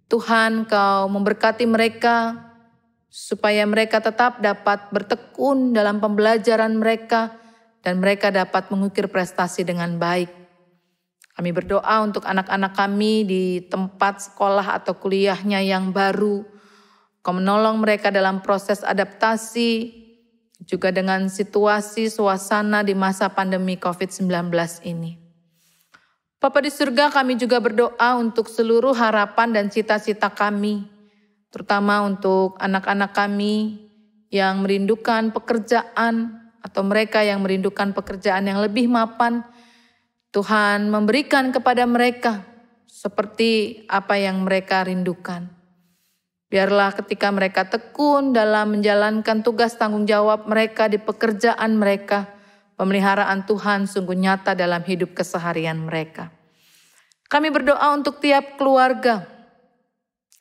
Tuhan, Kau memberkati mereka, supaya mereka tetap dapat bertekun dalam pembelajaran mereka, dan mereka dapat mengukir prestasi dengan baik. Kami berdoa untuk anak-anak kami di tempat sekolah atau kuliahnya yang baru. Kau menolong mereka dalam proses adaptasi, juga dengan situasi suasana di masa pandemi COVID-19 ini. Bapa di surga, kami juga berdoa untuk seluruh harapan dan cita-cita kami, terutama untuk anak-anak kami yang merindukan pekerjaan atau mereka yang merindukan pekerjaan yang lebih mapan. Tuhan memberikan kepada mereka seperti apa yang mereka rindukan. Biarlah ketika mereka tekun dalam menjalankan tugas tanggung jawab mereka di pekerjaan mereka, pemeliharaan Tuhan sungguh nyata dalam hidup keseharian mereka. Kami berdoa untuk tiap keluarga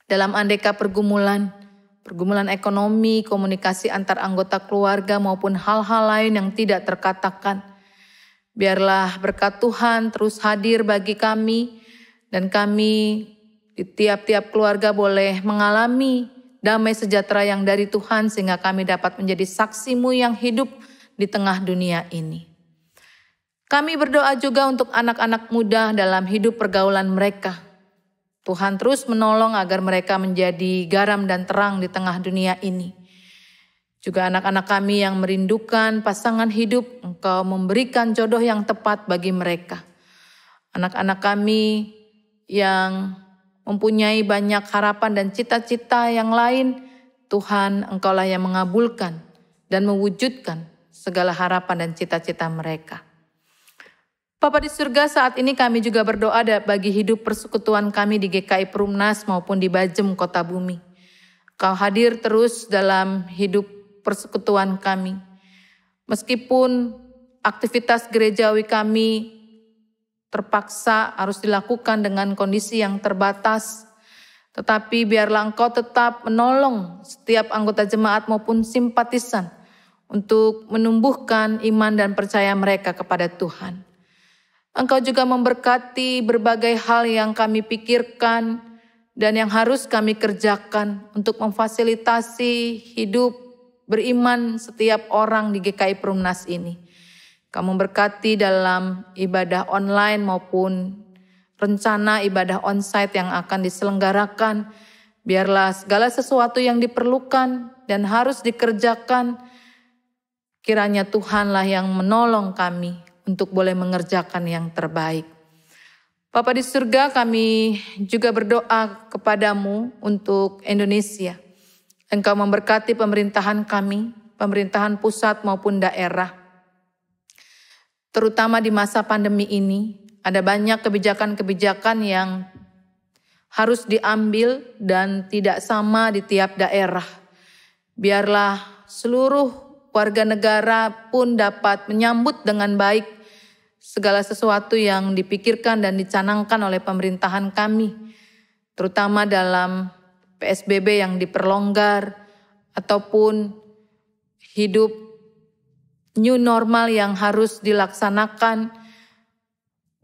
dalam aneka pergumulan ekonomi, komunikasi antar anggota keluarga maupun hal-hal lain yang tidak terkatakan. Biarlah berkat Tuhan terus hadir bagi kami, dan kami di tiap-tiap keluarga boleh mengalami damai sejahtera yang dari Tuhan, sehingga kami dapat menjadi saksi-Mu yang hidup di tengah dunia ini. Kami berdoa juga untuk anak-anak muda dalam hidup pergaulan mereka. Tuhan terus menolong agar mereka menjadi garam dan terang di tengah dunia ini. Juga anak-anak kami yang merindukan pasangan hidup, Engkau memberikan jodoh yang tepat bagi mereka. Anak-anak kami yang mempunyai banyak harapan dan cita-cita yang lain, Tuhan, Engkaulah yang mengabulkan dan mewujudkan segala harapan dan cita-cita mereka. Bapa di surga, saat ini kami juga berdoa bagi hidup persekutuan kami di GKI Perumnas maupun di Bajem Kota Bumi. Engkau hadir terus dalam hidup persekutuan kami. Meskipun aktivitas gerejawi kami terpaksa harus dilakukan dengan kondisi yang terbatas, tetapi biarlah Engkau tetap menolong setiap anggota jemaat maupun simpatisan untuk menumbuhkan iman dan percaya mereka kepada Tuhan. Engkau juga memberkati berbagai hal yang kami pikirkan dan yang harus kami kerjakan untuk memfasilitasi hidup beriman setiap orang di GKI Perumnas ini. Kamu memberkati dalam ibadah online maupun rencana ibadah onsite yang akan diselenggarakan. Biarlah segala sesuatu yang diperlukan dan harus dikerjakan, kiranya Tuhanlah yang menolong kami untuk boleh mengerjakan yang terbaik. Bapa di surga, kami juga berdoa kepadamu untuk Indonesia. Engkau memberkati pemerintahan kami, pemerintahan pusat maupun daerah. Terutama di masa pandemi ini, ada banyak kebijakan-kebijakan yang harus diambil dan tidak sama di tiap daerah. Biarlah seluruh warga negara pun dapat menyambut dengan baik segala sesuatu yang dipikirkan dan dicanangkan oleh pemerintahan kami, terutama dalam PSBB yang diperlonggar ataupun hidup new normal yang harus dilaksanakan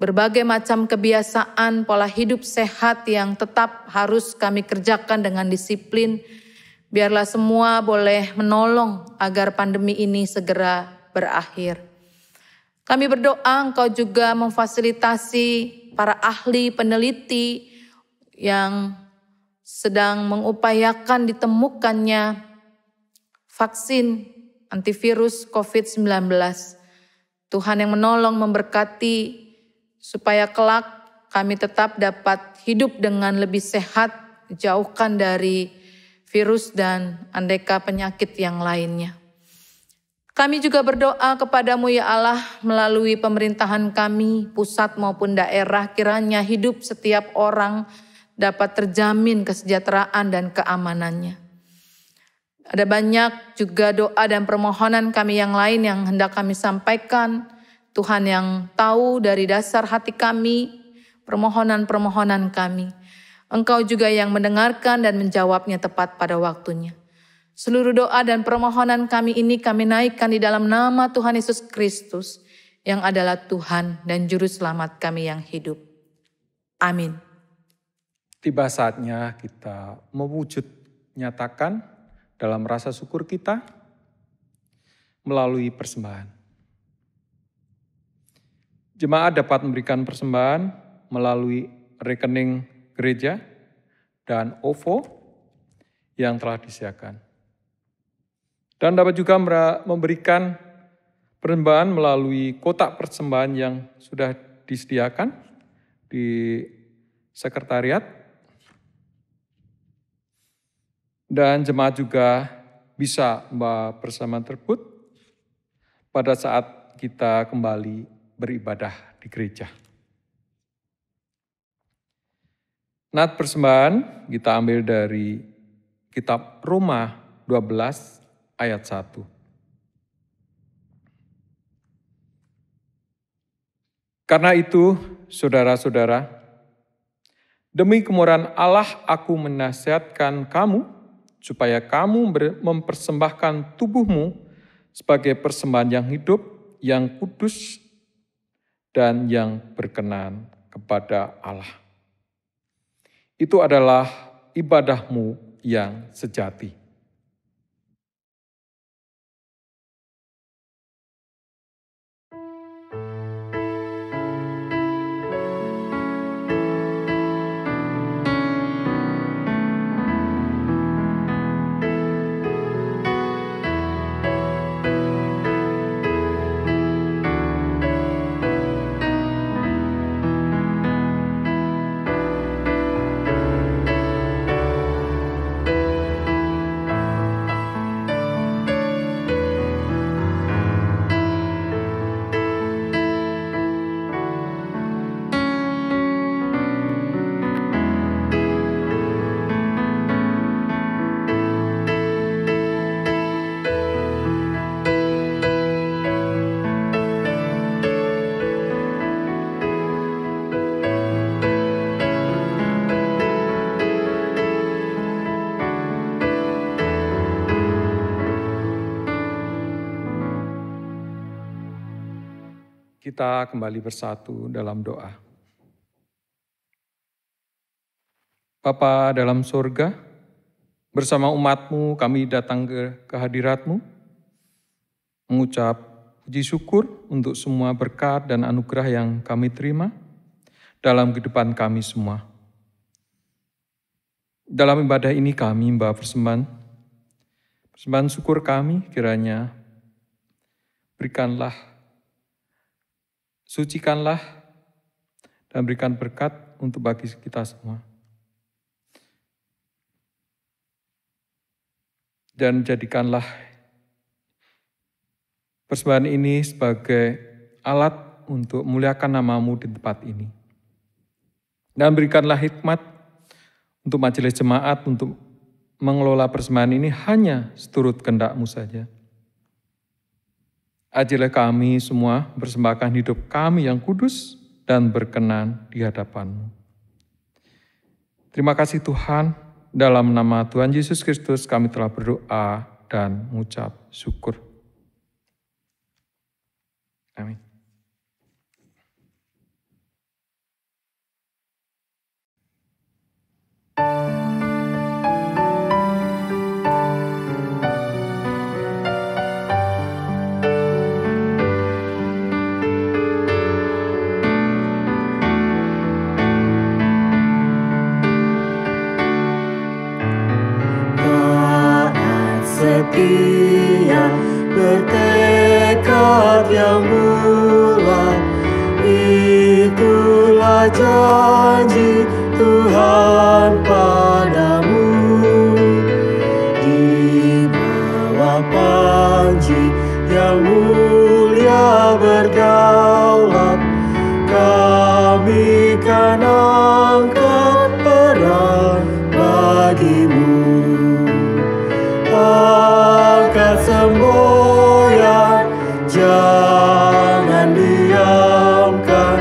berbagai macam kebiasaan pola hidup sehat yang tetap harus kami kerjakan dengan disiplin. Biarlah semua boleh menolong agar pandemi ini segera berakhir. Kami berdoa Engkau juga memfasilitasi para ahli peneliti yang sedang mengupayakan ditemukannya vaksin antivirus COVID-19. Tuhan yang menolong memberkati supaya kelak kami tetap dapat hidup dengan lebih sehat, jauhkan dari virus dan aneka penyakit yang lainnya. Kami juga berdoa kepadamu ya Allah melalui pemerintahan kami, pusat maupun daerah, kiranya hidup setiap orang dapat terjamin kesejahteraan dan keamanannya. Ada banyak juga doa dan permohonan kami yang lain yang hendak kami sampaikan. Tuhan yang tahu dari dasar hati kami, permohonan-permohonan kami. Engkau juga yang mendengarkan dan menjawabnya tepat pada waktunya. Seluruh doa dan permohonan kami ini kami naikkan di dalam nama Tuhan Yesus Kristus yang adalah Tuhan dan Juru Selamat kami yang hidup. Amin. Tiba saatnya kita mewujud nyatakan dalam rasa syukur kita melalui persembahan. Jemaat dapat memberikan persembahan melalui rekening gereja dan OVO yang telah disediakan. Dan dapat juga memberikan persembahan melalui kotak persembahan yang sudah disediakan di sekretariat. Dan jemaat juga bisa membawa persembahan tersebut pada saat kita kembali beribadah di gereja. Nat persembahan kita ambil dari kitab Roma 12 ayat 1. Karena itu, saudara-saudara, demi kemurahan Allah aku menasihatkan kamu, supaya kamu mempersembahkan tubuhmu sebagai persembahan yang hidup, yang kudus, dan yang berkenan kepada Allah. Itu adalah ibadahmu yang sejati. Kita kembali bersatu dalam doa. Bapa dalam surga, bersama umat-Mu kami datang ke hadirat-Mu, mengucap puji syukur untuk semua berkat dan anugerah yang kami terima dalam kehidupan kami semua. Dalam ibadah ini kami membawa persembahan syukur kami, kiranya berikanlah, sucikanlah, dan berikan berkat untuk bagi kita semua. Dan jadikanlah persembahan ini sebagai alat untuk memuliakan nama-Mu di tempat ini. Dan berikanlah hikmat untuk majelis jemaat untuk mengelola persembahan ini hanya seturut kehendak-Mu saja. Ajarlah kami semua mempersembahkan hidup kami yang kudus dan berkenan di hadapan-Mu. Terima kasih Tuhan, dalam nama Tuhan Yesus Kristus kami telah berdoa dan mengucap syukur. Amin. janji Tuhan padamu. Di bawah panji yang mulia berdaulat, kami kan angkat pedang bagimu. Angkat semboyan, jangan diamkan,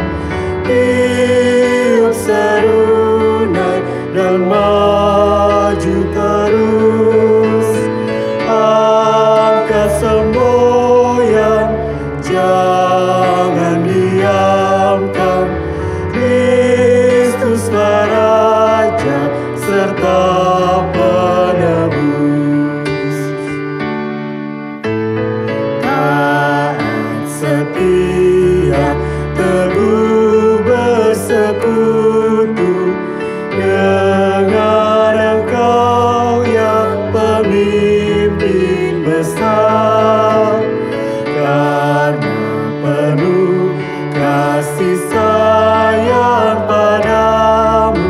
tiup serunai dan maju terus. Angkat semboyan, jangan diamkan, Kristuslah Raja serta penebus. Taat setia, teguh bersekutu dengan Engkau yang pemimpin besar. Karena penuh kasih sayang padamu,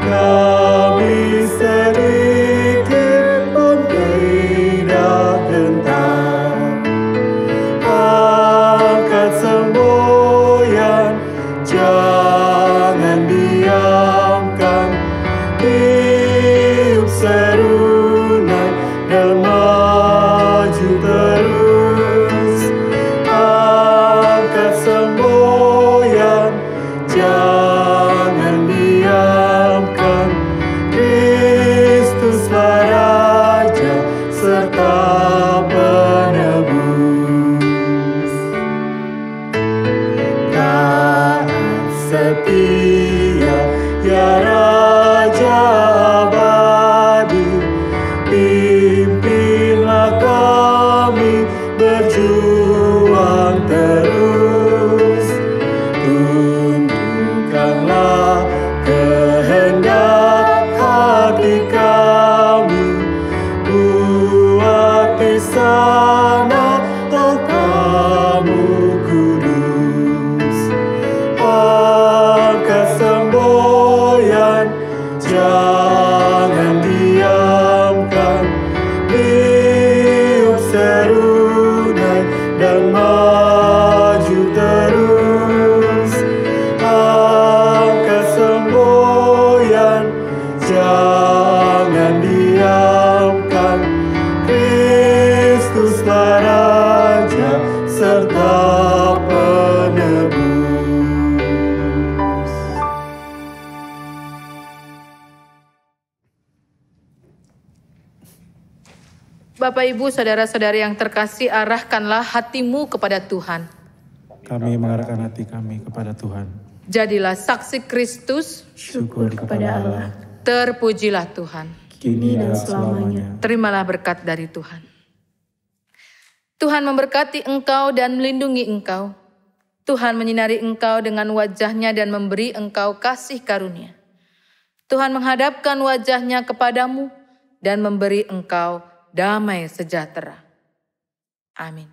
kami sedikit pun tidak gentar. Angkat semboyan, jangan diamkan, tiup serunai dan maju terus. Angkat semboyan, jangan diamkan, Kristuslah Raja serta penebus. Taat setia, ya Raja abadi, pimpinlah kami berjuang terus. Tundukkanlah kehendak hati kami, buat di sana Kamu kudus. Angkat semboyan, jangan diamkan, tiup serunai dan maju terus. Angkat semboyan, jangan diamkan, Kristuslah Raja serta penebus. Bapak, Ibu, saudara-saudari yang terkasih, arahkanlah hatimu kepada Tuhan. Kami mengarahkan hati kami kepada Tuhan. Jadilah saksi Kristus, Syukur kepada Allah, terpujilah Tuhan. kini dan selamanya. Terimalah berkat dari Tuhan. Tuhan memberkati engkau dan melindungi engkau. Tuhan menyinari engkau dengan wajah-Nya dan memberi engkau kasih karunia. Tuhan menghadapkan wajah-Nya kepadamu dan memberi engkau damai sejahtera. Amin.